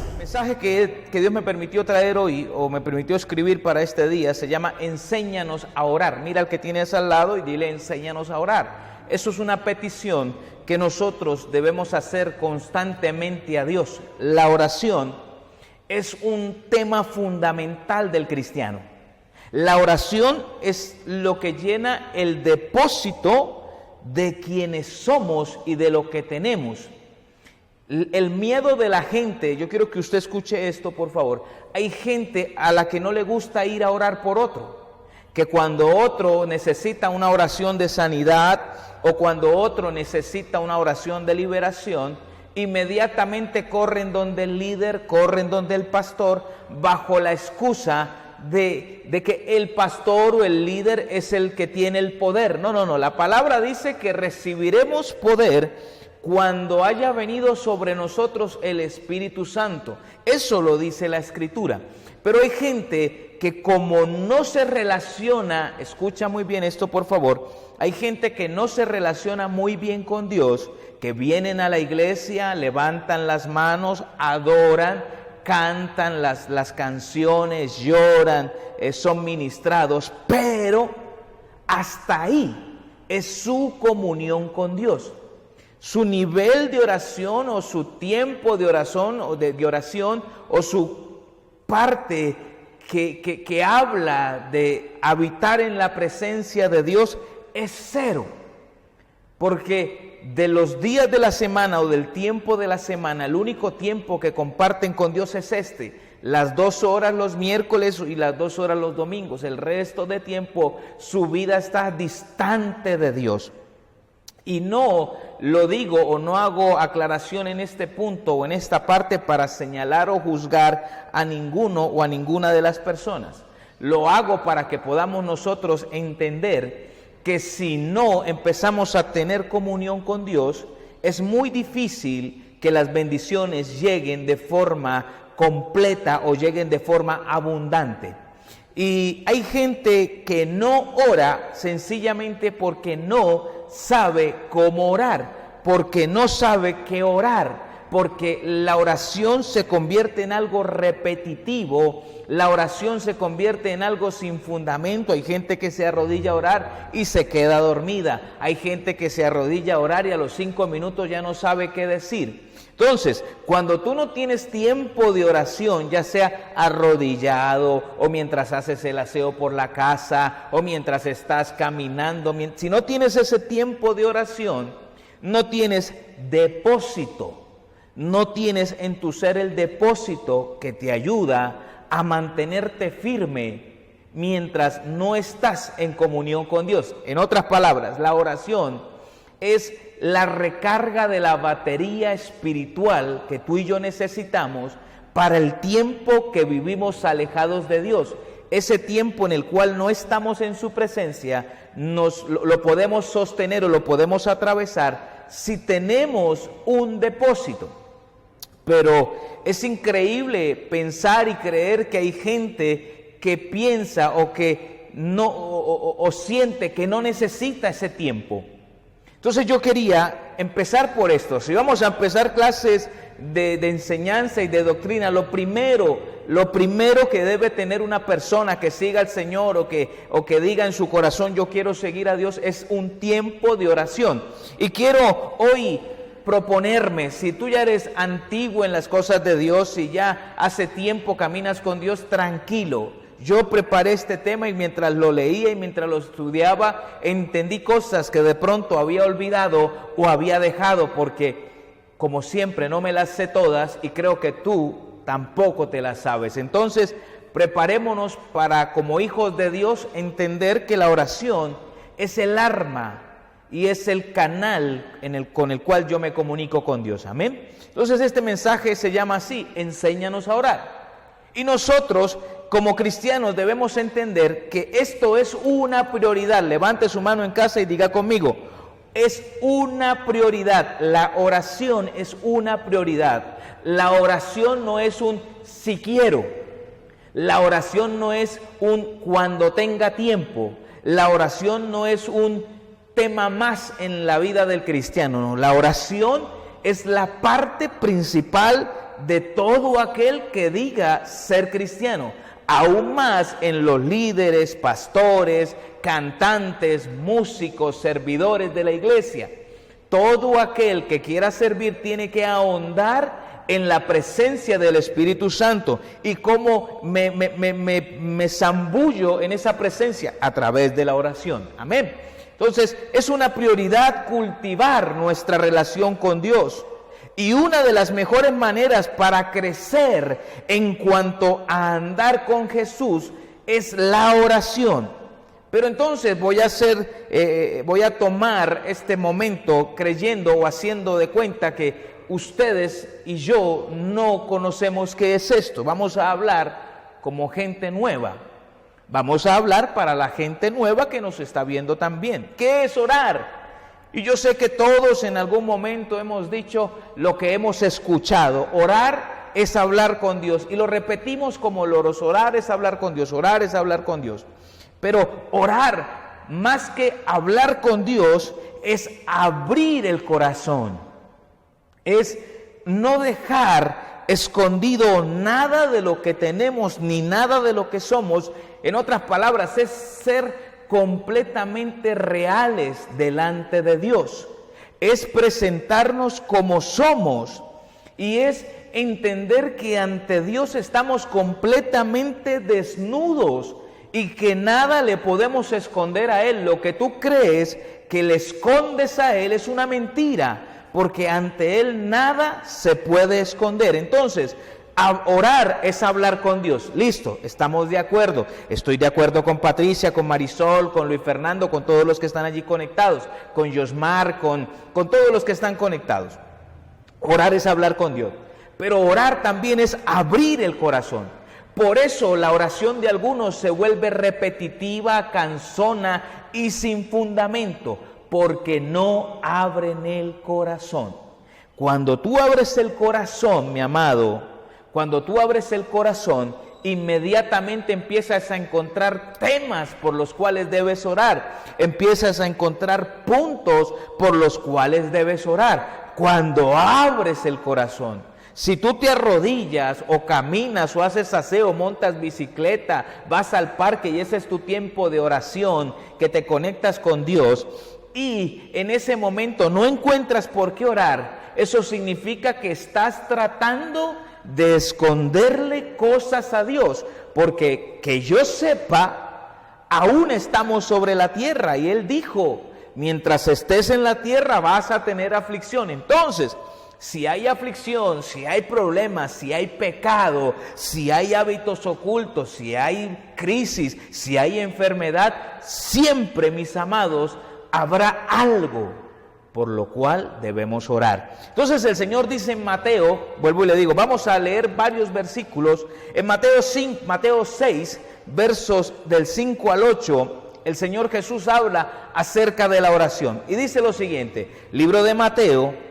El mensaje que Dios me permitió traer hoy, o me permitió escribir para este día, se llama Enséñanos a orar. Mira al que tienes al lado y dile: enséñanos a orar. Eso es una petición que nosotros debemos hacer constantemente a Dios. La oración es un tema fundamental del cristiano. La oración es lo que llena el depósito de quienes somos y de lo que tenemos. El miedo de la gente, yo quiero que usted escuche esto, por favor. Hay gente a la que no le gusta ir a orar por otro, que cuando otro necesita una oración de sanidad o cuando otro necesita una oración de liberación, inmediatamente corren donde el líder, corren donde el pastor, bajo la excusa de que el pastor o el líder es el que tiene el poder. No, la palabra dice que recibiremos poder cuando haya venido sobre nosotros el Espíritu Santo. Eso lo dice la Escritura. Pero hay gente que como no se relaciona, escucha muy bien esto por favor, hay gente que no se relaciona muy bien con Dios, que vienen a la iglesia, levantan las manos, adoran, cantan las canciones, lloran, son ministrados, pero hasta ahí es su comunión con Dios. Su nivel de oración o su tiempo de oración o su parte que habla de habitar en la presencia de Dios es cero. Porque de los días de la semana o del tiempo de la semana, el único tiempo que comparten con Dios es las 2 horas los miércoles y las 2 horas los domingos. El resto de tiempo su vida está distante de Dios. Y no lo digo o no hago aclaración en este punto o en esta parte para señalar o juzgar a ninguno o a ninguna de las personas. Lo hago para que podamos nosotros entender que si no empezamos a tener comunión con Dios, es muy difícil que las bendiciones lleguen de forma completa o lleguen de forma abundante. Y hay gente que no ora sencillamente porque no sabe cómo orar, porque no sabe qué orar, porque la oración se convierte en algo repetitivo, la oración se convierte en algo sin fundamento. Hay gente que se arrodilla a orar y se queda dormida, hay gente que se arrodilla a orar y a los 5 minutos ya no sabe qué decir. Entonces, cuando tú no tienes tiempo de oración, ya sea arrodillado o mientras haces el aseo por la casa o mientras estás caminando, si no tienes ese tiempo de oración, no tienes depósito, no tienes en tu ser el depósito que te ayuda a mantenerte firme mientras no estás en comunión con Dios. En otras palabras, la oración es la recarga de la batería espiritual que tú y yo necesitamos para el tiempo que vivimos alejados de Dios. Ese tiempo en el cual no estamos en su presencia, lo podemos sostener o lo podemos atravesar si tenemos un depósito. Pero es increíble pensar y creer que hay gente que piensa o que no o siente que no necesita ese tiempo. Entonces yo quería empezar por esto. Si vamos a empezar clases de enseñanza y de doctrina, lo primero que debe tener una persona que siga al Señor o que diga en su corazón yo quiero seguir a Dios es un tiempo de oración. Y quiero hoy proponerme, si tú ya eres antiguo en las cosas de Dios, si ya hace tiempo caminas con Dios, tranquilo. Yo preparé este tema y mientras lo leía y mientras lo estudiaba, entendí cosas que de pronto había olvidado o había dejado, porque como siempre no me las sé todas y creo que tú tampoco te las sabes. Entonces, preparémonos para, como hijos de Dios, entender que la oración es el arma y es el canal con el cual yo me comunico con Dios. Amén. Entonces este mensaje se llama así: enséñanos a orar. Y nosotros como cristianos debemos entender que esto es una prioridad. Levante su mano en casa y diga conmigo: es una prioridad. La oración es una prioridad. La oración no es un si quiero. La oración no es un cuando tenga tiempo. La oración no es un tema más en la vida del cristiano, ¿no? La oración es la parte principal de todo aquel que diga ser cristiano. Aún más en los líderes, pastores, cantantes, músicos, servidores de la iglesia. Todo aquel que quiera servir tiene que ahondar en la presencia del Espíritu Santo. ¿Y cómo me zambullo en esa presencia? A través de la oración. Amén. Entonces, es una prioridad cultivar nuestra relación con Dios. Y una de las mejores maneras para crecer en cuanto a andar con Jesús es la oración. Pero entonces voy a tomar este momento creyendo o haciendo de cuenta que ustedes y yo no conocemos qué es esto. Vamos a hablar como gente nueva. Vamos a hablar para la gente nueva que nos está viendo también. ¿Qué es orar? Y yo sé que todos en algún momento hemos dicho lo que hemos escuchado. Orar es hablar con Dios. Y lo repetimos como loros. Orar es hablar con Dios. Orar es hablar con Dios. Pero orar, más que hablar con Dios, es abrir el corazón. Es no dejar escondido nada de lo que tenemos ni nada de lo que somos. En otras palabras, es ser completamente reales delante de Dios. Es presentarnos como somos y es entender que ante Dios estamos completamente desnudos y que nada le podemos esconder a Él. Lo que tú crees que le escondes a Él es una mentira, porque ante Él nada se puede esconder. Entonces, orar es hablar con Dios. Listo, estamos de acuerdo. Estoy de acuerdo con Patricia, con Marisol, con Luis Fernando, con todos los que están allí conectados, con Yosmar, con todos los que están conectados. Orar es hablar con Dios. Pero orar también es abrir el corazón. Por eso la oración de algunos se vuelve repetitiva, cansona y sin fundamento, porque no abren el corazón. Cuando tú abres el corazón, mi amado, cuando tú abres el corazón, inmediatamente empiezas a encontrar temas por los cuales debes orar. Empiezas a encontrar puntos por los cuales debes orar. Cuando abres el corazón. Si tú te arrodillas o caminas o haces aseo, montas bicicleta, vas al parque y ese es tu tiempo de oración, que te conectas con Dios y en ese momento no encuentras por qué orar, eso significa que estás tratando de esconderle cosas a Dios, porque que yo sepa, aún estamos sobre la tierra y Él dijo, mientras estés en la tierra vas a tener aflicción. Entonces, si hay aflicción, si hay problemas, si hay pecado, si hay hábitos ocultos, si hay crisis, si hay enfermedad, siempre, mis amados, habrá algo por lo cual debemos orar. Entonces el Señor dice en Mateo, vuelvo y le digo, vamos a leer varios versículos. En Mateo 6, versos del 5 al 8, el Señor Jesús habla acerca de la oración. Y dice lo siguiente, libro de Mateo.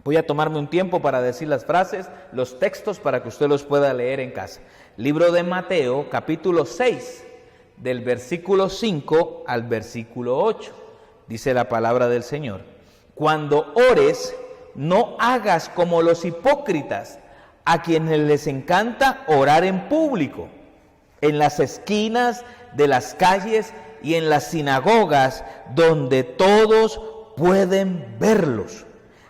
Voy a tomarme un tiempo para decir las frases, los textos, para que usted los pueda leer en casa. Libro de Mateo, capítulo 6, del versículo 5 al versículo 8. Dice la palabra del Señor. Cuando ores, no hagas como los hipócritas, a quienes les encanta orar en público, en las esquinas de las calles y en las sinagogas, donde todos pueden verlos.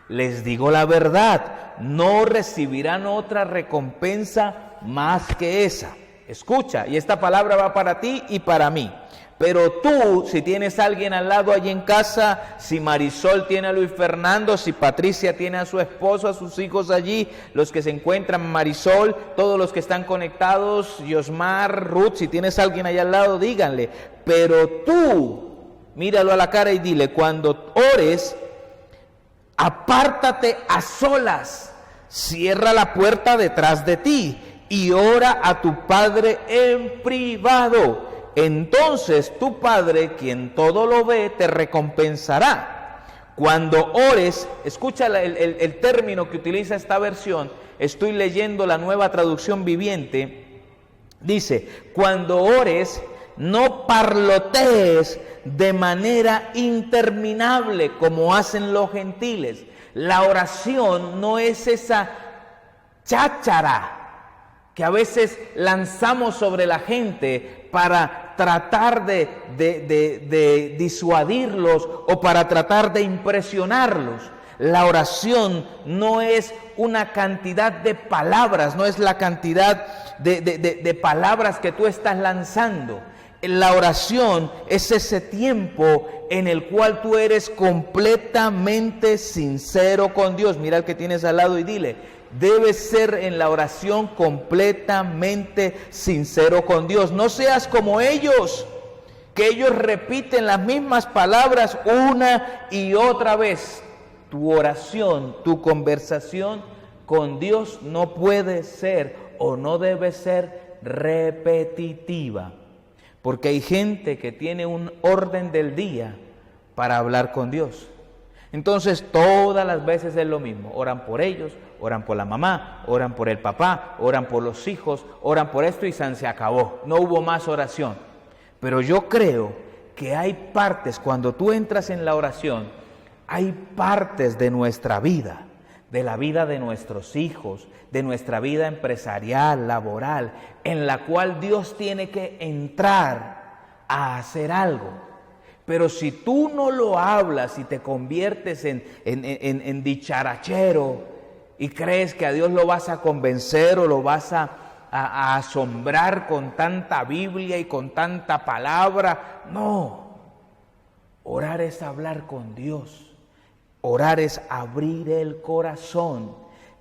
Les digo la verdad, no recibirán otra recompensa más que esa. Escucha, y esta palabra va para ti y para mí. Pero tú, si tienes a alguien al lado allí en casa, si Marisol tiene a Luis Fernando, si Patricia tiene a su esposo, a sus hijos allí, los que se encuentran, Marisol, todos los que están conectados, Yosmar, Ruth, si tienes a alguien allá al lado, díganle. Pero tú, míralo a la cara y dile, cuando ores, apártate a solas, cierra la puerta detrás de ti y ora a tu Padre en privado. Entonces tu Padre, quien todo lo ve, te recompensará. Cuando ores, escucha el término que utiliza esta versión, estoy leyendo la Nueva Traducción Viviente, dice, cuando ores, no parlotees de manera interminable como hacen los gentiles. La oración no es esa cháchara que a veces lanzamos sobre la gente para tratar de disuadirlos o para tratar de impresionarlos. La oración no es una cantidad de palabras, no es la cantidad de palabras que tú estás lanzando. La oración es ese tiempo en el cual tú eres completamente sincero con Dios. Mira al que tienes al lado y dile: debes ser en la oración completamente sincero con Dios. No seas como ellos, que ellos repiten las mismas palabras una y otra vez. Tu oración, tu conversación con Dios no puede ser o no debe ser repetitiva. Porque hay gente que tiene un orden del día para hablar con Dios. Entonces todas las veces es lo mismo. Oran por ellos, oran por la mamá, oran por el papá, oran por los hijos, oran por esto y se acabó. No hubo más oración. Pero yo creo que hay partes, cuando tú entras en la oración, hay partes de nuestra vida, de la vida de nuestros hijos, de nuestra vida empresarial, laboral, en la cual Dios tiene que entrar a hacer algo. Pero si tú no lo hablas y te conviertes en dicharachero y crees que a Dios lo vas a convencer o lo vas a asombrar con tanta Biblia y con tanta palabra, no. Orar es hablar con Dios. Orar es abrir el corazón,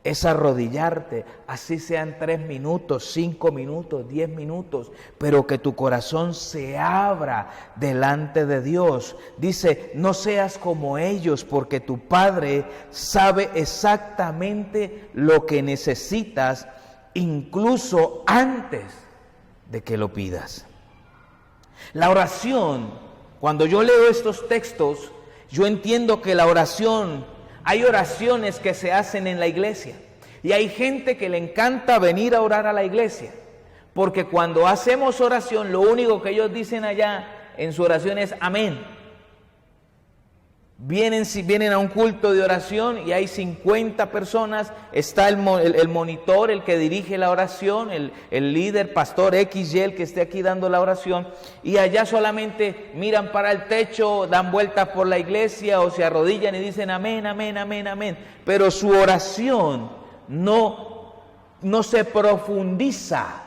es arrodillarte, así sean 3 minutos, 5 minutos, 10 minutos, pero que tu corazón se abra delante de Dios. Dice: no seas como ellos, porque tu Padre sabe exactamente lo que necesitas, incluso antes de que lo pidas. La oración, cuando yo leo estos textos, yo entiendo que la oración, hay oraciones que se hacen en la iglesia y hay gente que le encanta venir a orar a la iglesia, porque cuando hacemos oración, lo único que ellos dicen allá en su oración es amén. Vienen a un culto de oración y hay 50 personas, está el monitor, el que dirige la oración, el líder, pastor X y el que esté aquí dando la oración, y allá solamente miran para el techo, dan vueltas por la iglesia o se arrodillan y dicen amén, amén, amén, amén, pero su oración no se profundiza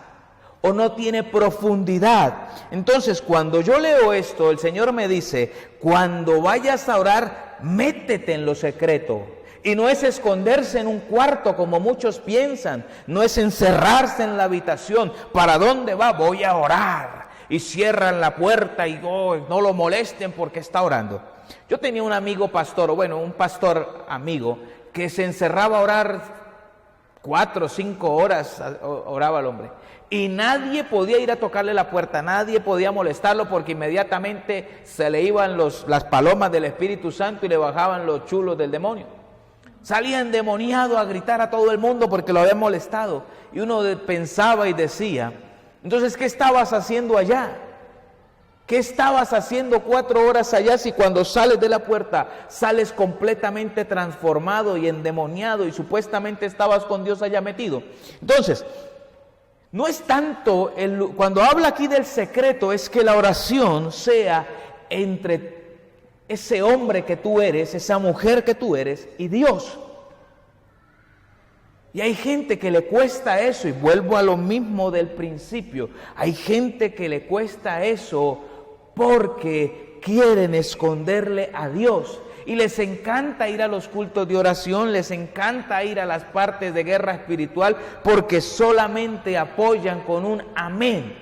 o no tiene profundidad. Entonces, cuando yo leo esto, el Señor me dice: cuando vayas a orar, métete en lo secreto. Y no es esconderse en un cuarto como muchos piensan, no es encerrarse en la habitación. ¿Para dónde va? Voy a orar. Y cierran la puerta y no lo molesten porque está orando. Yo tenía un amigo pastor, un pastor amigo, que se encerraba a orar 4 o 5 horas, oraba el hombre. Y nadie podía ir a tocarle la puerta, nadie podía molestarlo, porque inmediatamente se le iban las palomas del Espíritu Santo y le bajaban los chulos del demonio. Salía endemoniado a gritar a todo el mundo porque lo había molestado. Y uno pensaba y decía: entonces, ¿qué estabas haciendo allá? ¿Qué estabas haciendo 4 horas allá si cuando sales de la puerta sales completamente transformado y endemoniado y supuestamente estabas con Dios allá metido? Entonces, no es tanto, cuando habla aquí del secreto, es que la oración sea entre ese hombre que tú eres, esa mujer que tú eres y Dios. Y hay gente que le cuesta eso, y vuelvo a lo mismo del principio, hay gente que le cuesta eso porque quieren esconderle a Dios. Y les encanta ir a los cultos de oración, les encanta ir a las partes de guerra espiritual, porque solamente apoyan con un amén.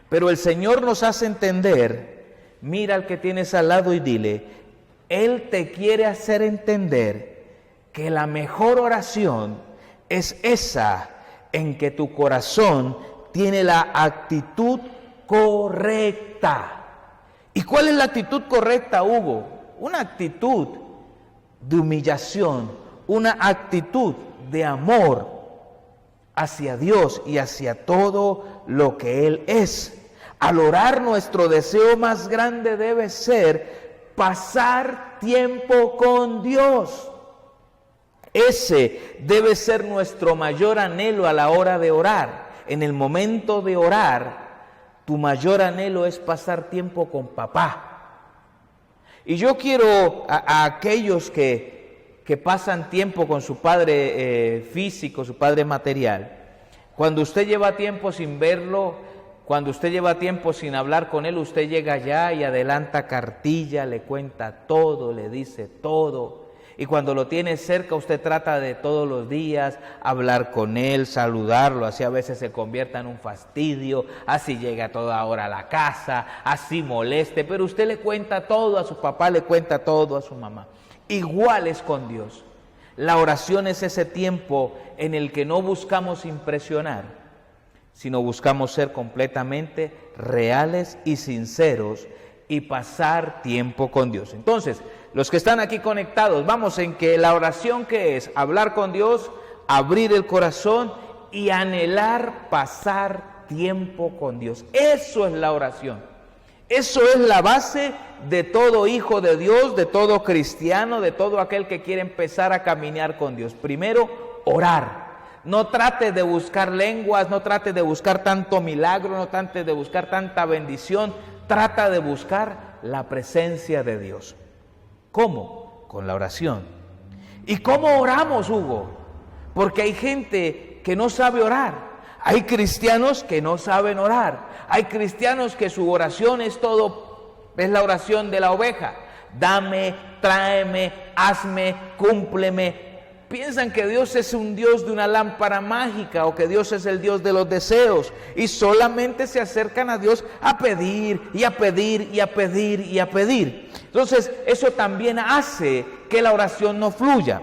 Pero el Señor nos hace entender, mira al que tienes al lado y dile: Él te quiere hacer entender que la mejor oración es esa en que tu corazón tiene la actitud correcta. ¿Y cuál es la actitud correcta, Hugo? Una actitud de humillación, una actitud de amor hacia Dios y hacia todo lo que Él es. Al orar, nuestro deseo más grande debe ser pasar tiempo con Dios. Ese debe ser nuestro mayor anhelo a la hora de orar. En el momento de orar, tu mayor anhelo es pasar tiempo con papá. Y yo quiero a aquellos que pasan tiempo con su padre físico, su padre material, cuando usted lleva tiempo sin verlo, cuando usted lleva tiempo sin hablar con él, usted llega allá y adelanta cartilla, le cuenta todo, le dice todo. Y cuando lo tiene cerca, usted trata de todos los días hablar con él, saludarlo, así a veces se convierta en un fastidio, así llega a toda hora a la casa, así moleste, pero usted le cuenta todo a su papá, le cuenta todo a su mamá. Igual es con Dios. La oración es ese tiempo en el que no buscamos impresionar, sino buscamos ser completamente reales y sinceros y pasar tiempo con Dios. Entonces, los que están aquí conectados, vamos en que la oración, ¿qué es? Hablar con Dios, abrir el corazón y anhelar pasar tiempo con Dios. Eso es la oración. Eso es la base de todo hijo de Dios, de todo cristiano, de todo aquel que quiere empezar a caminar con Dios. Primero, orar. No trate de buscar lenguas, no trate de buscar tanto milagro, no trate de buscar tanta bendición. Trata de buscar la presencia de Dios. ¿Cómo? Con la oración. ¿Y cómo oramos, Hugo? Porque hay gente que no sabe orar. Hay cristianos que no saben orar. Hay cristianos que su oración es la oración de la oveja. Dame, tráeme, hazme, cúmpleme. Piensan que Dios es un Dios de una lámpara mágica o que Dios es el Dios de los deseos y solamente se acercan a Dios a pedir y a pedir y a pedir y a pedir. Entonces, eso también hace que la oración no fluya.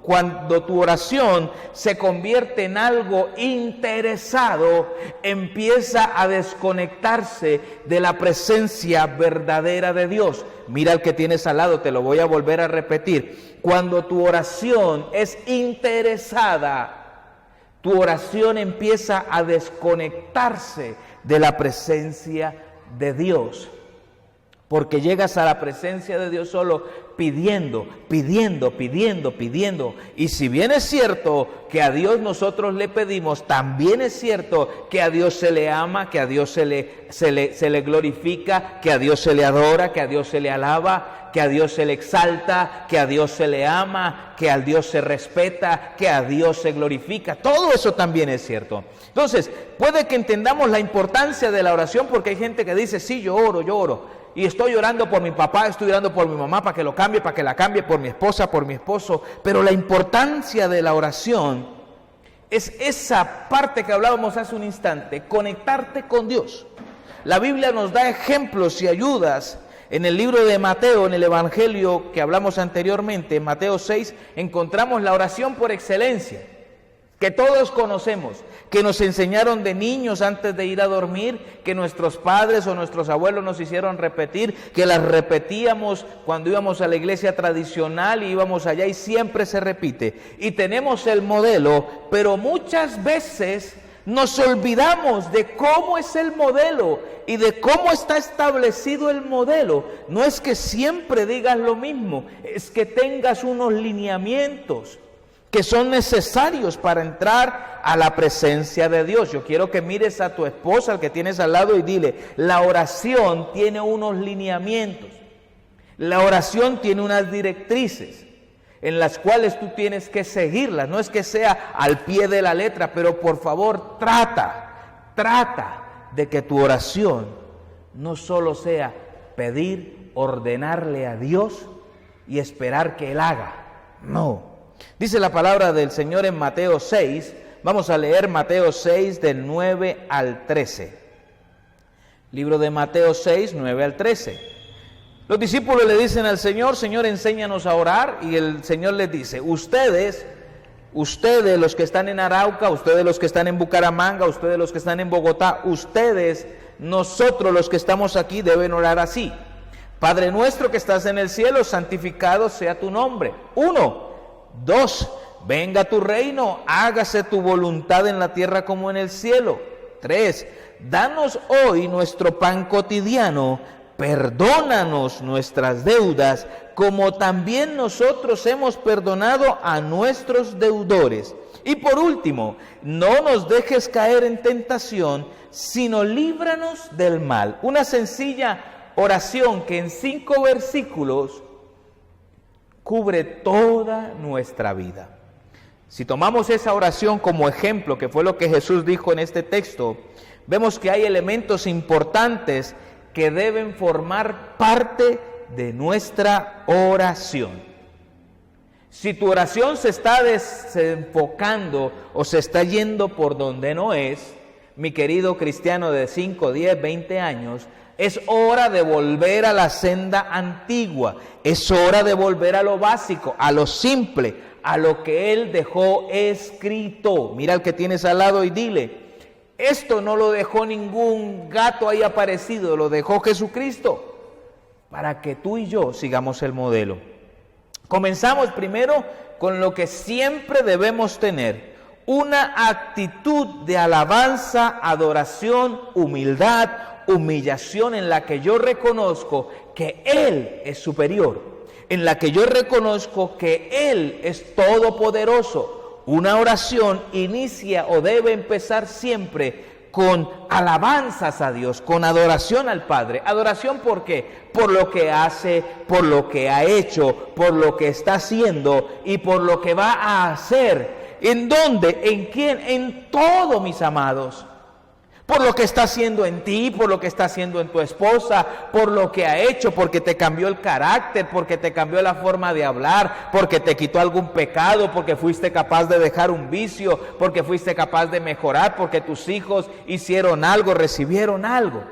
Cuando tu oración se convierte en algo interesado, empieza a desconectarse de la presencia verdadera de Dios. Mira al que tienes al lado, te lo voy a volver a repetir. Cuando tu oración es interesada, tu oración empieza a desconectarse de la presencia de Dios. Porque llegas a la presencia de Dios solo pidiendo. Y si bien es cierto que a Dios nosotros le pedimos, también es cierto que a Dios se le ama, que a Dios se le glorifica, que a Dios se le adora, que a Dios se le alaba, que a Dios se le exalta, que a Dios se le ama, que a Dios se respeta, que a Dios se glorifica. Todo eso también es cierto. Entonces, puede que entendamos la importancia de la oración porque hay gente que dice, sí, yo oro. Y estoy orando por mi papá, estoy orando por mi mamá para que lo cambie, para que la cambie, por mi esposa, por mi esposo. Pero la importancia de la oración es esa parte que hablábamos hace un instante, conectarte con Dios. La Biblia nos da ejemplos y ayudas. En el libro de Mateo, en el Evangelio que hablamos anteriormente, en Mateo 6, encontramos la oración por excelencia, que todos conocemos, que nos enseñaron de niños antes de ir a dormir, que nuestros padres o nuestros abuelos nos hicieron repetir, que las repetíamos cuando íbamos a la iglesia tradicional y íbamos allá y siempre se repite. Y tenemos el modelo, pero muchas veces nos olvidamos de cómo es el modelo y de cómo está establecido el modelo. No es que siempre digas lo mismo, es que tengas unos lineamientos que son necesarios para entrar a la presencia de Dios. Yo quiero que mires a tu esposa, al que tienes al lado, y dile, la oración tiene unos lineamientos, la oración tiene unas directrices en las cuales tú tienes que seguirlas. No es que sea al pie de la letra, pero por favor trata de que tu oración no solo sea pedir, ordenarle a Dios y esperar que Él haga. No. Dice la palabra del Señor en Mateo 6, vamos a leer Mateo 6 del 9 al 13. Libro de Mateo 6, 9 al 13. Los discípulos le dicen al Señor, Señor, enséñanos a orar, y el Señor les dice, ustedes los que están en Arauca, ustedes los que están en Bucaramanga, ustedes los que están en Bogotá, nosotros los que estamos aquí deben orar así. Padre nuestro que estás en el cielo, santificado sea tu nombre. 1. 2, venga tu reino, hágase tu voluntad en la tierra como en el cielo. 3. Danos hoy nuestro pan cotidiano, perdónanos nuestras deudas, como también nosotros hemos perdonado a nuestros deudores. Y por último, no nos dejes caer en tentación, sino líbranos del mal. Una sencilla oración que en 5 versículos cubre toda nuestra vida. Si tomamos esa oración como ejemplo, que fue lo que Jesús dijo en este texto, vemos que hay elementos importantes que deben formar parte de nuestra oración. Si tu oración se está desenfocando o se está yendo por donde no es, mi querido cristiano de 5, 10, 20 años, es hora de volver a la senda antigua, es hora de volver a lo básico, a lo simple, a lo que Él dejó escrito. Mira al que tienes al lado y dile, esto no lo dejó ningún gato ahí aparecido, lo dejó Jesucristo, para que tú y yo sigamos el modelo. Comenzamos primero con lo que siempre debemos tener, una actitud de alabanza, adoración, humildad, humillación en la que yo reconozco que Él es superior, en la que yo reconozco que Él es todopoderoso. Una oración inicia o debe empezar siempre con alabanzas a Dios, con adoración al Padre. ¿Adoración por qué? Por lo que hace, por lo que ha hecho, por lo que está haciendo y por lo que va a hacer. ¿En dónde? ¿En quién? En todo, mis amados. Por lo que está haciendo en ti, por lo que está haciendo en tu esposa, por lo que ha hecho, porque te cambió el carácter, porque te cambió la forma de hablar, porque te quitó algún pecado, porque fuiste capaz de dejar un vicio, porque fuiste capaz de mejorar, porque tus hijos hicieron algo, recibieron algo.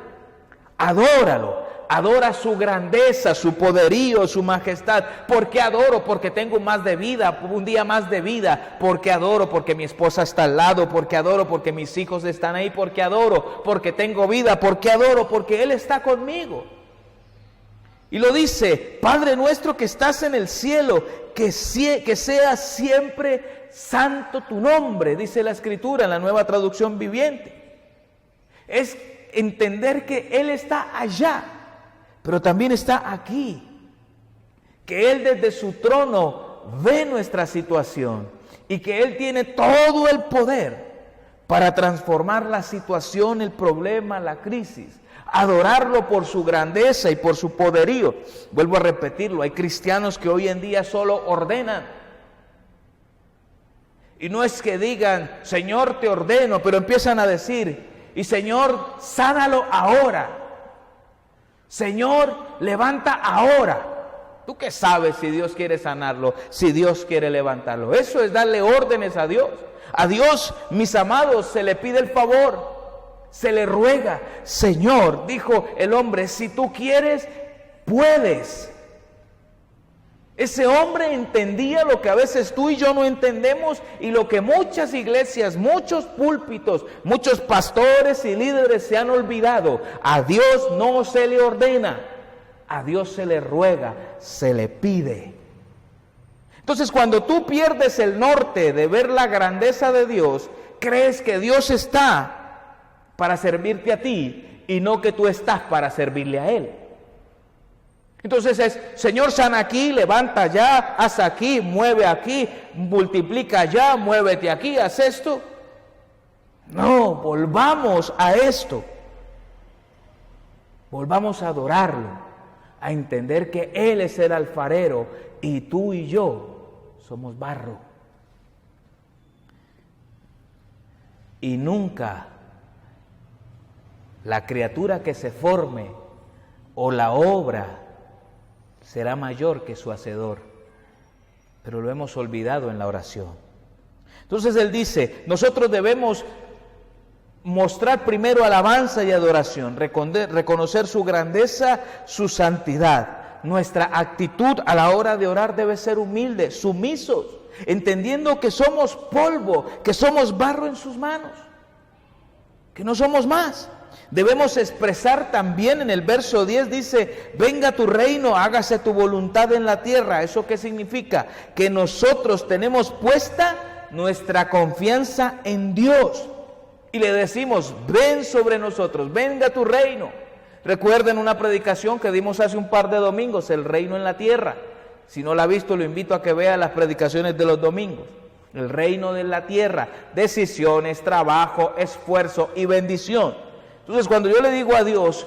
Adóralo. Adora su grandeza, su poderío, su majestad. ¿Por qué adoro? Porque tengo más de vida, un día más de vida. ¿Por qué adoro? Porque mi esposa está al lado. ¿Por qué adoro? Porque mis hijos están ahí. ¿Por qué adoro? Porque tengo vida. ¿Por qué adoro? Porque Él está conmigo. Y lo dice, Padre nuestro que estás en el cielo, que sea siempre santo tu nombre, dice la Escritura en la Nueva Traducción Viviente. Es entender que Él está allá, pero también está aquí, que Él desde su trono ve nuestra situación y que Él tiene todo el poder para transformar la situación, el problema, la crisis. Adorarlo por su grandeza y por su poderío. Vuelvo a repetirlo, hay cristianos que hoy en día solo ordenan. Y no es que digan, Señor te ordeno, pero empiezan a decir, y Señor, sánalo ahora. Señor, levanta ahora. ¿Tú qué sabes si Dios quiere sanarlo, si Dios quiere levantarlo? Eso es darle órdenes a Dios. A Dios, mis amados, se le pide el favor, se le ruega. Señor, dijo el hombre, si tú quieres, puedes. Ese hombre entendía lo que a veces tú y yo no entendemos y lo que muchas iglesias, muchos púlpitos, muchos pastores y líderes se han olvidado. A Dios no se le ordena, a Dios se le ruega, se le pide. Entonces, cuando tú pierdes el norte de ver la grandeza de Dios, crees que Dios está para servirte a ti y no que tú estás para servirle a Él. Entonces es, Señor, sana aquí, levanta allá, haz aquí, mueve aquí, multiplica allá, muévete aquí, haz esto. No, volvamos a esto. Volvamos a adorarlo, a entender que Él es el alfarero y tú y yo somos barro. Y nunca la criatura que se forme o la obra será mayor que su hacedor, pero lo hemos olvidado en la oración. Entonces Él dice, nosotros debemos mostrar primero alabanza y adoración, reconocer su grandeza, su santidad. Nuestra actitud a la hora de orar debe ser humilde, sumisos, entendiendo que somos polvo, que somos barro en sus manos, que no somos más. Debemos expresar también en el verso 10 dice, venga tu reino, hágase tu voluntad en la tierra. ¿Eso qué significa? Que nosotros tenemos puesta nuestra confianza en Dios y le decimos, ven sobre nosotros, venga tu reino. Recuerden una predicación que dimos hace un par de domingos, el reino en la tierra. Si no la ha visto, lo invito a que vea las predicaciones de los domingos. El reino de la tierra, decisiones, trabajo, esfuerzo y bendición. Entonces, cuando yo le digo a Dios,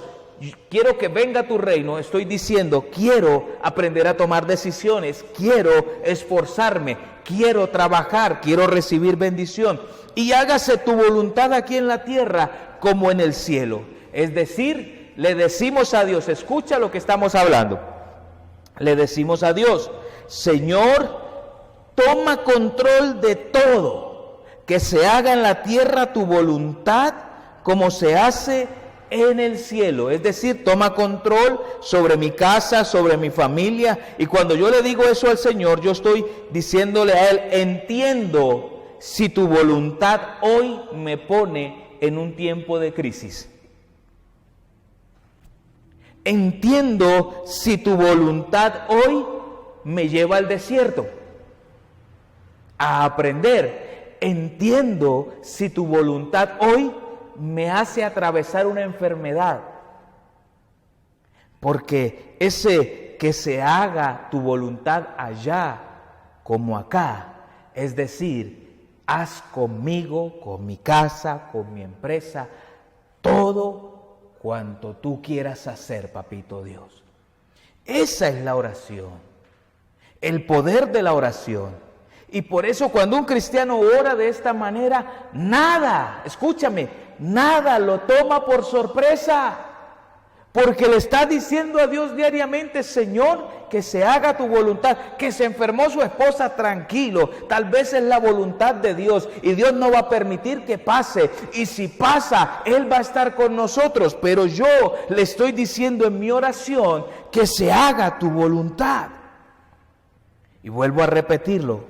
quiero que venga tu reino, estoy diciendo, quiero aprender a tomar decisiones, quiero esforzarme, quiero trabajar, quiero recibir bendición. Y hágase tu voluntad aquí en la tierra como en el cielo. Es decir, le decimos a Dios, escucha lo que estamos hablando. Le decimos a Dios, Señor, toma control de todo, que se haga en la tierra tu voluntad como se hace en el cielo. Es decir, toma control sobre mi casa, sobre mi familia. Y cuando yo le digo eso al Señor, yo estoy diciéndole a Él, entiendo si tu voluntad hoy me pone en un tiempo de crisis. Entiendo si tu voluntad hoy me lleva al desierto a aprender. Entiendo si tu voluntad hoy me hace atravesar una enfermedad. Porque ese que se haga tu voluntad allá como acá, es decir, haz conmigo, con mi casa, con mi empresa, todo cuanto tú quieras hacer, papito Dios. Esa es la oración, el poder de la oración. Y por eso cuando un cristiano ora de esta manera, nada, escúchame, nada lo toma por sorpresa. Porque le está diciendo a Dios diariamente, Señor, que se haga tu voluntad. Que se enfermó su esposa, tranquilo, tal vez es la voluntad de Dios y Dios no va a permitir que pase. Y si pasa, Él va a estar con nosotros. Pero yo le estoy diciendo en mi oración que se haga tu voluntad. Y vuelvo a repetirlo,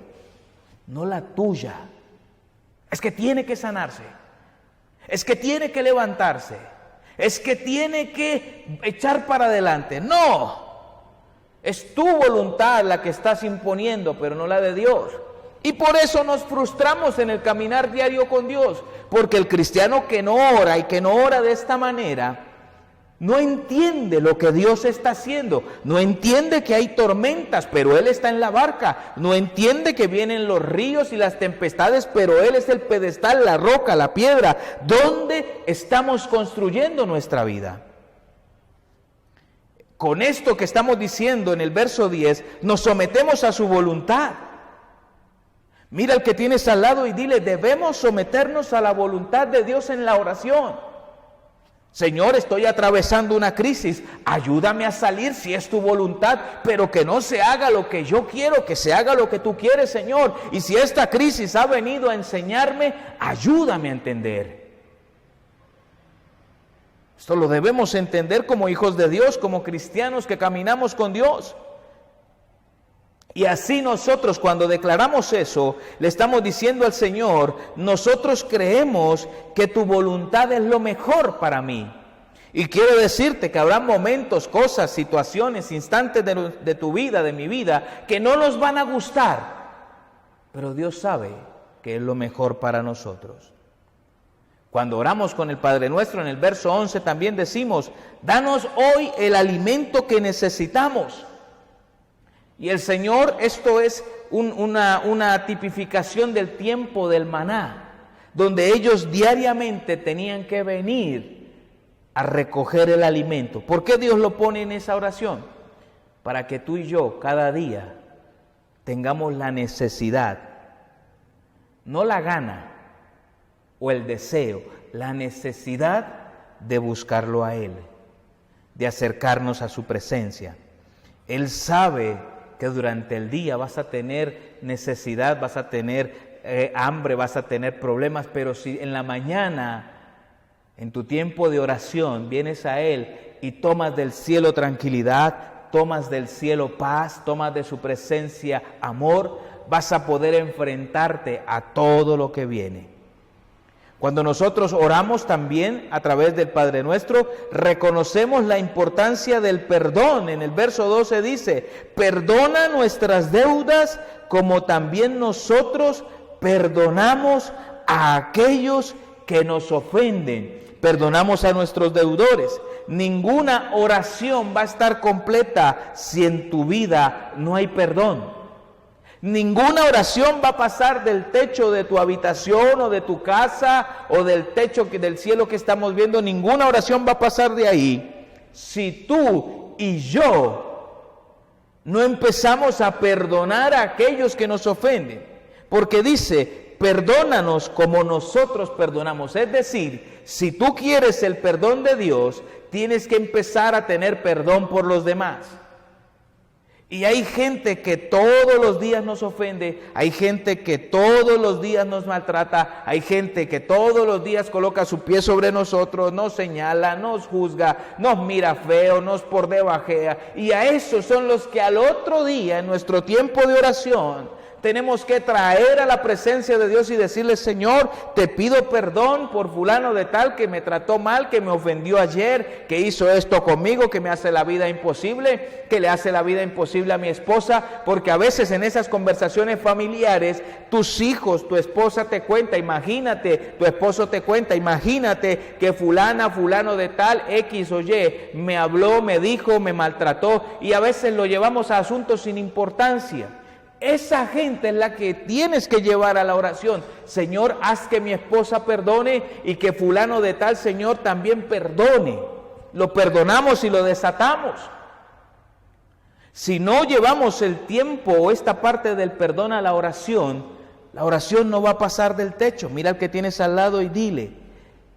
no la tuya. Es que tiene que sanarse, es que tiene que levantarse, es que tiene que echar para adelante. No, es tu voluntad la que estás imponiendo, pero no la de Dios. Y por eso nos frustramos en el caminar diario con Dios, porque el cristiano que no ora y que no ora de esta manera, no entiende lo que Dios está haciendo, no entiende que hay tormentas, pero Él está en la barca, no entiende que vienen los ríos y las tempestades, pero Él es el pedestal, la roca, la piedra, donde estamos construyendo nuestra vida. Con esto que estamos diciendo en el verso 10, nos sometemos a su voluntad. Mira al que tienes al lado y dile, debemos someternos a la voluntad de Dios en la oración. Señor, estoy atravesando una crisis, ayúdame a salir si es tu voluntad, pero que no se haga lo que yo quiero, que se haga lo que tú quieres, Señor. Y si esta crisis ha venido a enseñarme, ayúdame a entender. Esto lo debemos entender como hijos de Dios, como cristianos que caminamos con Dios. Y así nosotros, cuando declaramos eso, le estamos diciendo al Señor, nosotros creemos que tu voluntad es lo mejor para mí. Y quiero decirte que habrá momentos, cosas, situaciones, instantes de tu vida, de mi vida, que no nos van a gustar. Pero Dios sabe que es lo mejor para nosotros. Cuando oramos con el Padre Nuestro, en el verso 11 también decimos, danos hoy el alimento que necesitamos. Y el Señor, esto es una tipificación del tiempo del maná, donde ellos diariamente tenían que venir a recoger el alimento. ¿Por qué Dios lo pone en esa oración? Para que tú y yo cada día tengamos la necesidad, no la gana o el deseo, la necesidad de buscarlo a Él, de acercarnos a su presencia. Él sabe que durante el día vas a tener necesidad, vas a tener hambre, vas a tener problemas, pero si en la mañana, en tu tiempo de oración, vienes a Él y tomas del cielo tranquilidad, tomas del cielo paz, tomas de su presencia amor, vas a poder enfrentarte a todo lo que viene. Cuando nosotros oramos también a través del Padre Nuestro, reconocemos la importancia del perdón. En el verso 12 dice, perdona nuestras deudas como también nosotros perdonamos a aquellos que nos ofenden. Perdonamos a nuestros deudores. Ninguna oración va a estar completa si en tu vida no hay perdón. Ninguna oración va a pasar del techo de tu habitación o de tu casa o del techo del cielo que estamos viendo. Ninguna oración va a pasar de ahí si tú y yo no empezamos a perdonar a aquellos que nos ofenden. Porque dice, perdónanos como nosotros perdonamos. Es decir, si tú quieres el perdón de Dios, tienes que empezar a tener perdón por los demás. Y hay gente que todos los días nos ofende, hay gente que todos los días nos maltrata, hay gente que todos los días coloca su pie sobre nosotros, nos señala, nos juzga, nos mira feo, nos por debajea. Y a esos son los que al otro día, en nuestro tiempo de oración, tenemos que traer a la presencia de Dios y decirle, Señor, te pido perdón por fulano de tal que me trató mal, que me ofendió ayer, que hizo esto conmigo, que me hace la vida imposible, que le hace la vida imposible a mi esposa, porque a veces en esas conversaciones familiares, tus hijos, tu esposa te cuenta, imagínate, tu esposo te cuenta, imagínate que fulano de tal, X o Y, me habló, me dijo, me maltrató, y a veces lo llevamos a asuntos sin importancia. Esa gente es la que tienes que llevar a la oración. Señor, haz que mi esposa perdone y que fulano de tal, Señor, también perdone. Lo perdonamos y lo desatamos. Si no llevamos el tiempo o esta parte del perdón a la oración no va a pasar del techo. Mira al que tienes al lado y dile,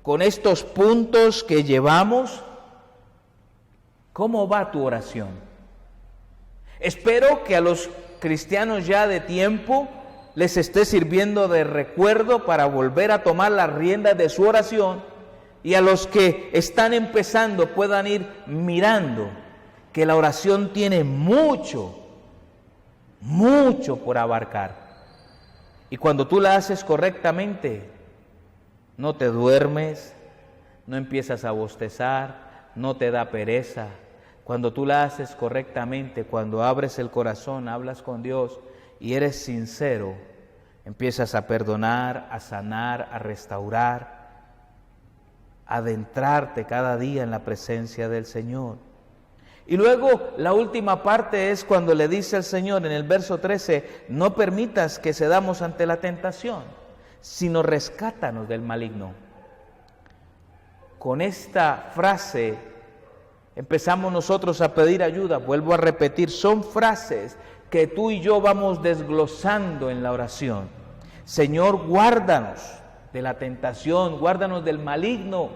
con estos puntos que llevamos, ¿cómo va tu oración? Espero que a los cristianos ya de tiempo les esté sirviendo de recuerdo para volver a tomar las riendas de su oración, y a los que están empezando puedan ir mirando que la oración tiene mucho por abarcar. Y cuando tú la haces correctamente, no te duermes, no empiezas a bostezar, no te da pereza. Cuando tú la haces correctamente, cuando abres el corazón, hablas con Dios y eres sincero, empiezas a perdonar, a sanar, a restaurar, a adentrarte cada día en la presencia del Señor. Y luego la última parte es cuando le dice al Señor en el verso 13, no permitas que cedamos ante la tentación, sino rescátanos del maligno. Con esta frase empezamos nosotros a pedir ayuda. Vuelvo a repetir, son frases que tú y yo vamos desglosando en la oración. Señor, guárdanos de la tentación, guárdanos del maligno.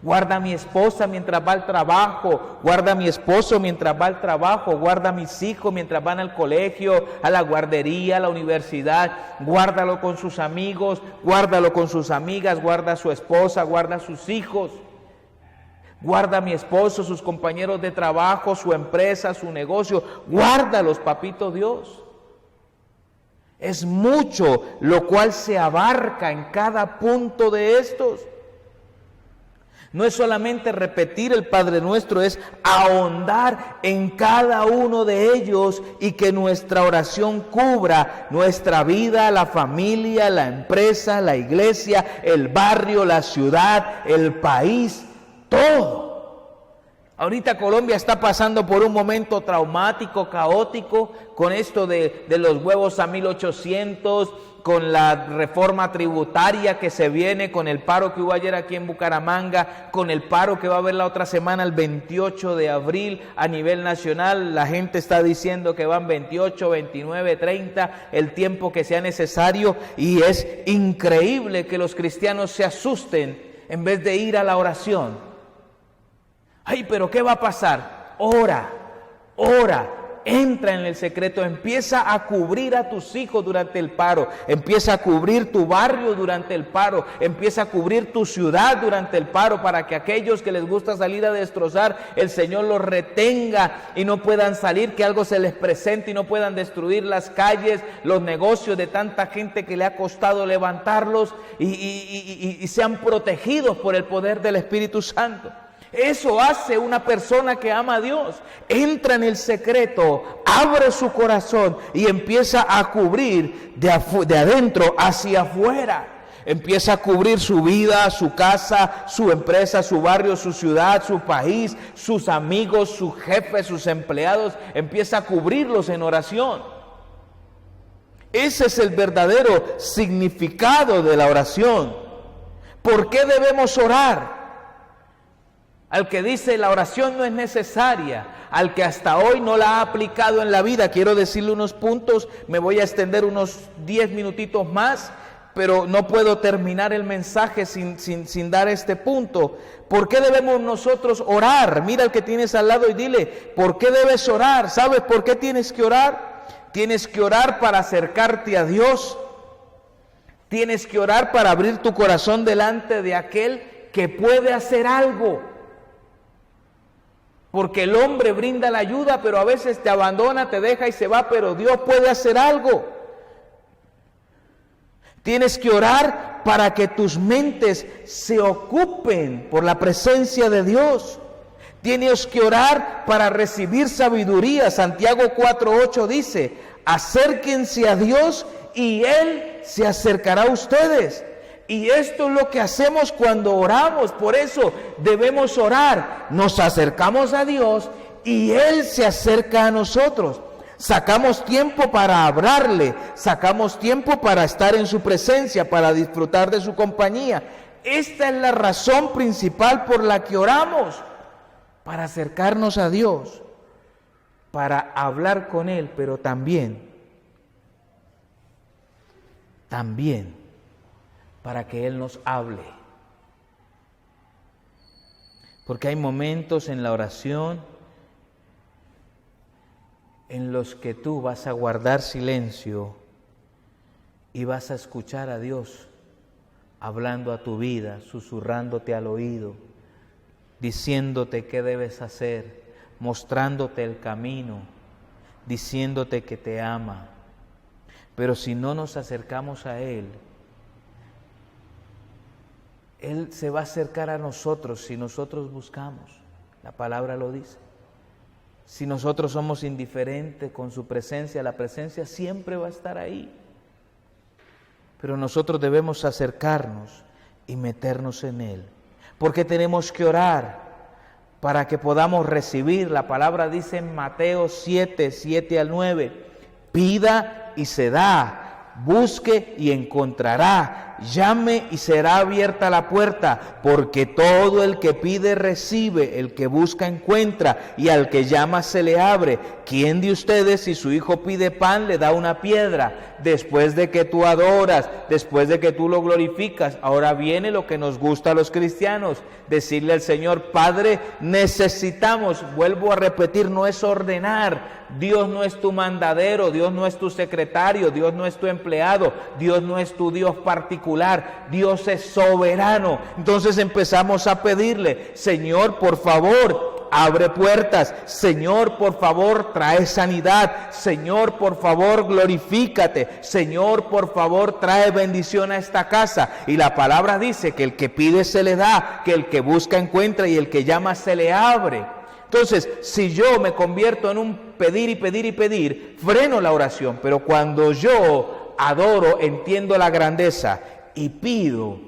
Guarda a mi esposa mientras va al trabajo, guarda a mi esposo mientras va al trabajo, guarda a mis hijos mientras van al colegio, a la guardería, a la universidad, guárdalo con sus amigos, guárdalo con sus amigas, guarda a su esposa, guarda a sus hijos. Guarda a mi esposo, sus compañeros de trabajo, su empresa, su negocio. Guárdalos, papito Dios. Es mucho lo cual se abarca en cada punto de estos. No es solamente repetir el Padre Nuestro, es ahondar en cada uno de ellos y que nuestra oración cubra nuestra vida, la familia, la empresa, la iglesia, el barrio, la ciudad, el país. Todo. Ahorita Colombia está pasando por un momento traumático, caótico, con esto de los huevos a 1800, con la reforma tributaria que se viene, con el paro que hubo ayer aquí en Bucaramanga, con el paro que va a haber la otra semana, el 28 de abril a nivel nacional. La gente está diciendo que van 28, 29, 30, el tiempo que sea necesario, y es increíble que los cristianos se asusten en vez de ir a la oración. Ay, pero ¿qué va a pasar? Ora, entra en el secreto, empieza a cubrir a tus hijos durante el paro, empieza a cubrir tu barrio durante el paro, empieza a cubrir tu ciudad durante el paro, para que aquellos que les gusta salir a destrozar, el Señor los retenga y no puedan salir, que algo se les presente y no puedan destruir las calles, los negocios de tanta gente que le ha costado levantarlos, y sean protegidos por el poder del Espíritu Santo. Eso hace una persona que ama a Dios. Entra en el secreto, abre su corazón y empieza a cubrir de adentro hacia afuera. Empieza a cubrir su vida, su casa, su empresa, su barrio, su ciudad, su país, sus amigos, sus jefes, sus empleados. Empieza a cubrirlos en oración. Ese es el verdadero significado de la oración. ¿Por qué debemos orar? Al que dice la oración no es necesaria, al que hasta hoy no la ha aplicado en la vida, quiero decirle unos puntos, me voy a extender unos 10 minutitos más, pero no puedo terminar el mensaje sin dar este punto. ¿Por qué debemos nosotros orar? Mira al que tienes al lado y dile, ¿por qué debes orar? ¿Sabes por qué tienes que orar? Tienes que orar para acercarte a Dios. Tienes que orar para abrir tu corazón delante de aquel que puede hacer algo. Porque el hombre brinda la ayuda, pero a veces te abandona, te deja y se va, pero Dios puede hacer algo. Tienes que orar para que tus mentes se ocupen por la presencia de Dios. Tienes que orar para recibir sabiduría. Santiago 4:8 dice, acérquense a Dios y Él se acercará a ustedes. Y esto es lo que hacemos cuando oramos, por eso debemos orar. Nos acercamos a Dios y Él se acerca a nosotros. Sacamos tiempo para hablarle, sacamos tiempo para estar en su presencia, para disfrutar de su compañía. Esta es la razón principal por la que oramos, para acercarnos a Dios, para hablar con Él, pero también para que Él nos hable. Porque hay momentos en la oración en los que tú vas a guardar silencio y vas a escuchar a Dios hablando a tu vida, susurrándote al oído, diciéndote qué debes hacer, mostrándote el camino, diciéndote que te ama. Pero si no nos acercamos a Él, Él se va a acercar a nosotros si nosotros buscamos. La palabra lo dice. Si nosotros somos indiferentes con su presencia, la presencia siempre va a estar ahí. Pero nosotros debemos acercarnos y meternos en Él. Porque tenemos que orar para que podamos recibir. La palabra dice en Mateo 7:7-9, pida y se da, busque y encontrará, llame y será abierta la puerta, porque todo el que pide recibe, el que busca encuentra, y al que llama se le abre. ¿Quién de ustedes, si su hijo pide pan, le da una piedra? Después de que tú adoras, después de que tú lo glorificas, ahora viene lo que nos gusta a los cristianos, decirle al Señor, Padre, necesitamos, vuelvo a repetir, no es ordenar. Dios no es tu mandadero, Dios no es tu secretario, Dios no es tu empleado, Dios no es tu Dios particular, Dios es soberano. Entonces empezamos a pedirle, Señor, por favor, abre puertas, Señor, por favor, trae sanidad, Señor, por favor, glorifícate, Señor, por favor, trae bendición a esta casa. Y la palabra dice que el que pide se le da, que el que busca encuentra y el que llama se le abre. Entonces, si yo me convierto en un pedir y pedir y pedir, freno la oración, pero cuando yo adoro, entiendo la grandeza y pido,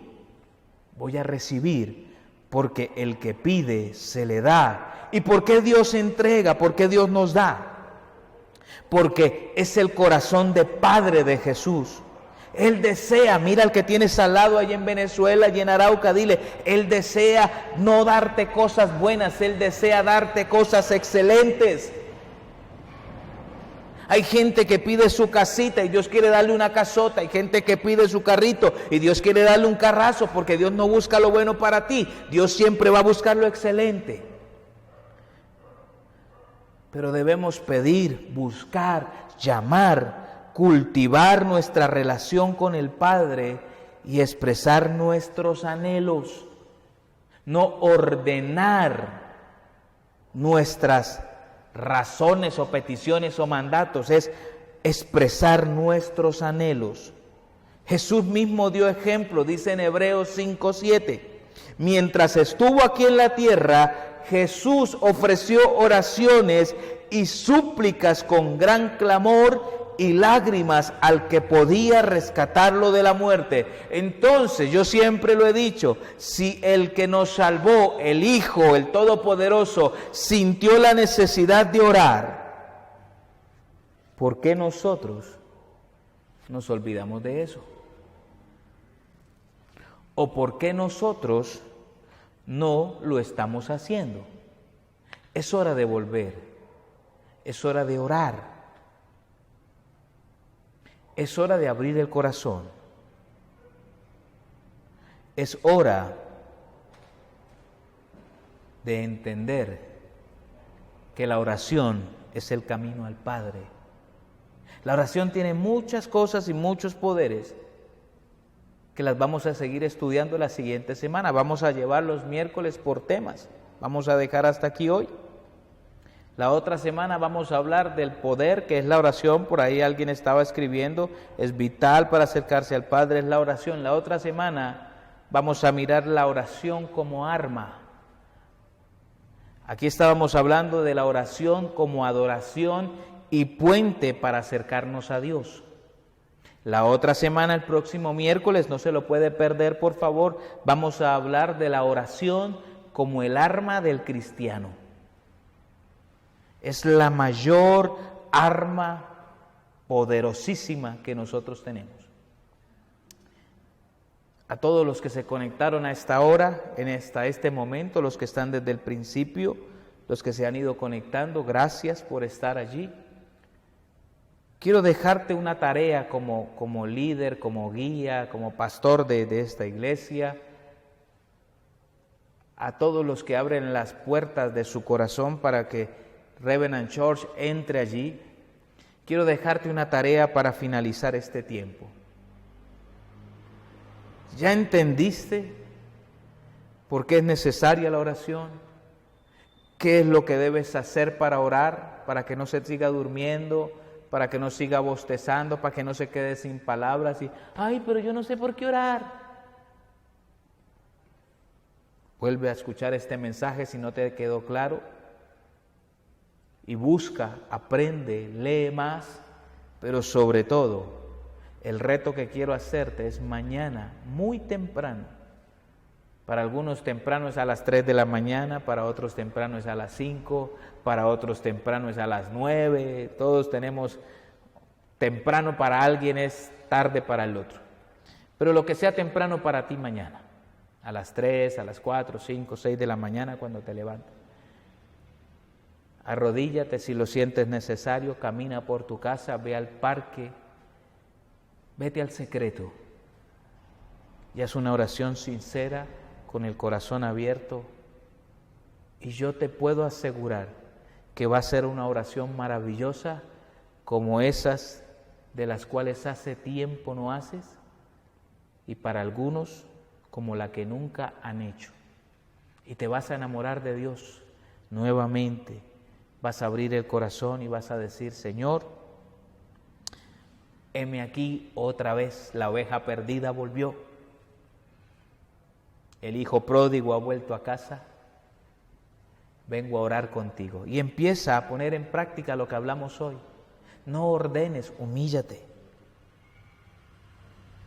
voy a recibir, porque el que pide se le da. ¿Y por qué Dios entrega? ¿Por qué Dios nos da? Porque es el corazón de Padre de Jesús. Él desea, mira al que tienes al lado allá en Venezuela y en Arauca, dile, Él desea no darte cosas buenas, Él desea darte cosas excelentes. Hay gente que pide su casita y Dios quiere darle una casota, hay gente que pide su carrito y Dios quiere darle un carrazo, porque Dios no busca lo bueno para ti, Dios siempre va a buscar lo excelente. Pero debemos pedir, buscar, llamar, cultivar nuestra relación con el Padre y expresar nuestros anhelos, no ordenar nuestras razones o peticiones o mandatos, es expresar nuestros anhelos. Jesús mismo dio ejemplo, dice en Hebreos 5:7, mientras estuvo aquí en la tierra, Jesús ofreció oraciones y súplicas con gran clamor y lágrimas al que podía rescatarlo de la muerte. Entonces, yo siempre lo he dicho, si el que nos salvó, el Hijo, el Todopoderoso, sintió la necesidad de orar, ¿por qué nosotros nos olvidamos de eso? ¿O por qué nosotros no lo estamos haciendo? Es hora de volver, es hora de orar, es hora de abrir el corazón, es hora de entender que la oración es el camino al Padre. La oración tiene muchas cosas y muchos poderes que las vamos a seguir estudiando la siguiente semana. Vamos a llevar los miércoles por temas. Vamos a dejar hasta aquí hoy. La otra semana vamos a hablar del poder que es la oración. Por ahí alguien estaba escribiendo, es vital para acercarse al Padre, es la oración. La otra semana vamos a mirar la oración como arma. Aquí estábamos hablando de la oración como adoración y puente para acercarnos a Dios. La otra semana, el próximo miércoles, no se lo puede perder, por favor, vamos a hablar de la oración como el arma del cristiano. Es la mayor arma poderosísima que nosotros tenemos. A todos los que se conectaron a esta hora, este momento, los que están desde el principio, los que se han ido conectando, gracias por estar allí. Quiero dejarte una tarea como líder, como guía, como pastor de esta iglesia. A todos los que abren las puertas de su corazón para que Revenant Church entre allí, quiero dejarte una tarea para finalizar este tiempo. ¿Ya entendiste por qué es necesaria la oración? ¿Qué es lo que debes hacer para orar? Para que no se siga durmiendo, para que no siga bostezando, para que no se quede sin palabras y, ay, pero yo no sé por qué orar. Vuelve a escuchar este mensaje si no te quedó claro y busca, aprende, lee más, pero sobre todo, el reto que quiero hacerte es mañana, muy temprano. Para algunos temprano es a las 3 de la mañana, para otros temprano es a las 5, para otros temprano es a las 9, todos tenemos temprano para alguien es tarde para el otro. Pero lo que sea temprano para ti mañana, a las 3, a las 4, 5, 6 de la mañana cuando te levantes. Arrodíllate si lo sientes necesario, camina por tu casa, ve al parque, vete al secreto y haz una oración sincera, con el corazón abierto, y yo te puedo asegurar que va a ser una oración maravillosa como esas de las cuales hace tiempo no haces, y para algunos como la que nunca han hecho. Y te vas a enamorar de Dios nuevamente, vas a abrir el corazón y vas a decir, Señor, heme aquí otra vez, la oveja perdida volvió. El hijo pródigo ha vuelto a casa, vengo a orar contigo. Y empieza a poner en práctica lo que hablamos hoy. No ordenes, humíllate.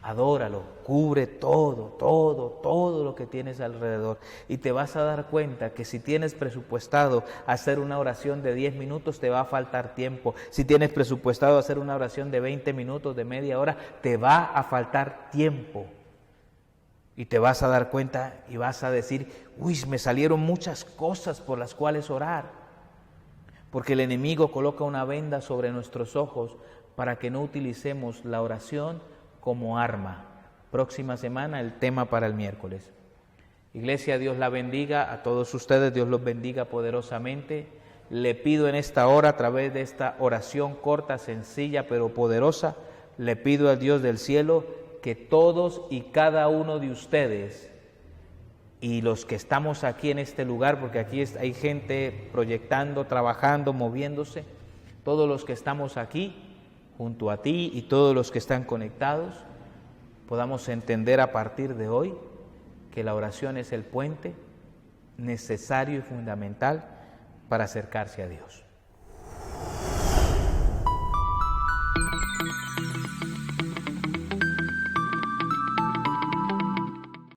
Adóralo, cubre todo lo que tienes alrededor. Y te vas a dar cuenta que si tienes presupuestado hacer una oración de 10 minutos, te va a faltar tiempo. Si tienes presupuestado hacer una oración de 20 minutos, de media hora, te va a faltar tiempo. Y te vas a dar cuenta y vas a decir, uy, me salieron muchas cosas por las cuales orar. Porque el enemigo coloca una venda sobre nuestros ojos para que no utilicemos la oración como arma. Próxima semana el tema para el miércoles. Iglesia, Dios la bendiga a todos ustedes, Dios los bendiga poderosamente. Le pido en esta hora, a través de esta oración corta, sencilla, pero poderosa, le pido al Dios del cielo que todos y cada uno de ustedes y los que estamos aquí en este lugar, porque aquí hay gente proyectando, trabajando, moviéndose, todos los que estamos aquí junto a ti y todos los que están conectados, podamos entender a partir de hoy que la oración es el puente necesario y fundamental para acercarse a Dios.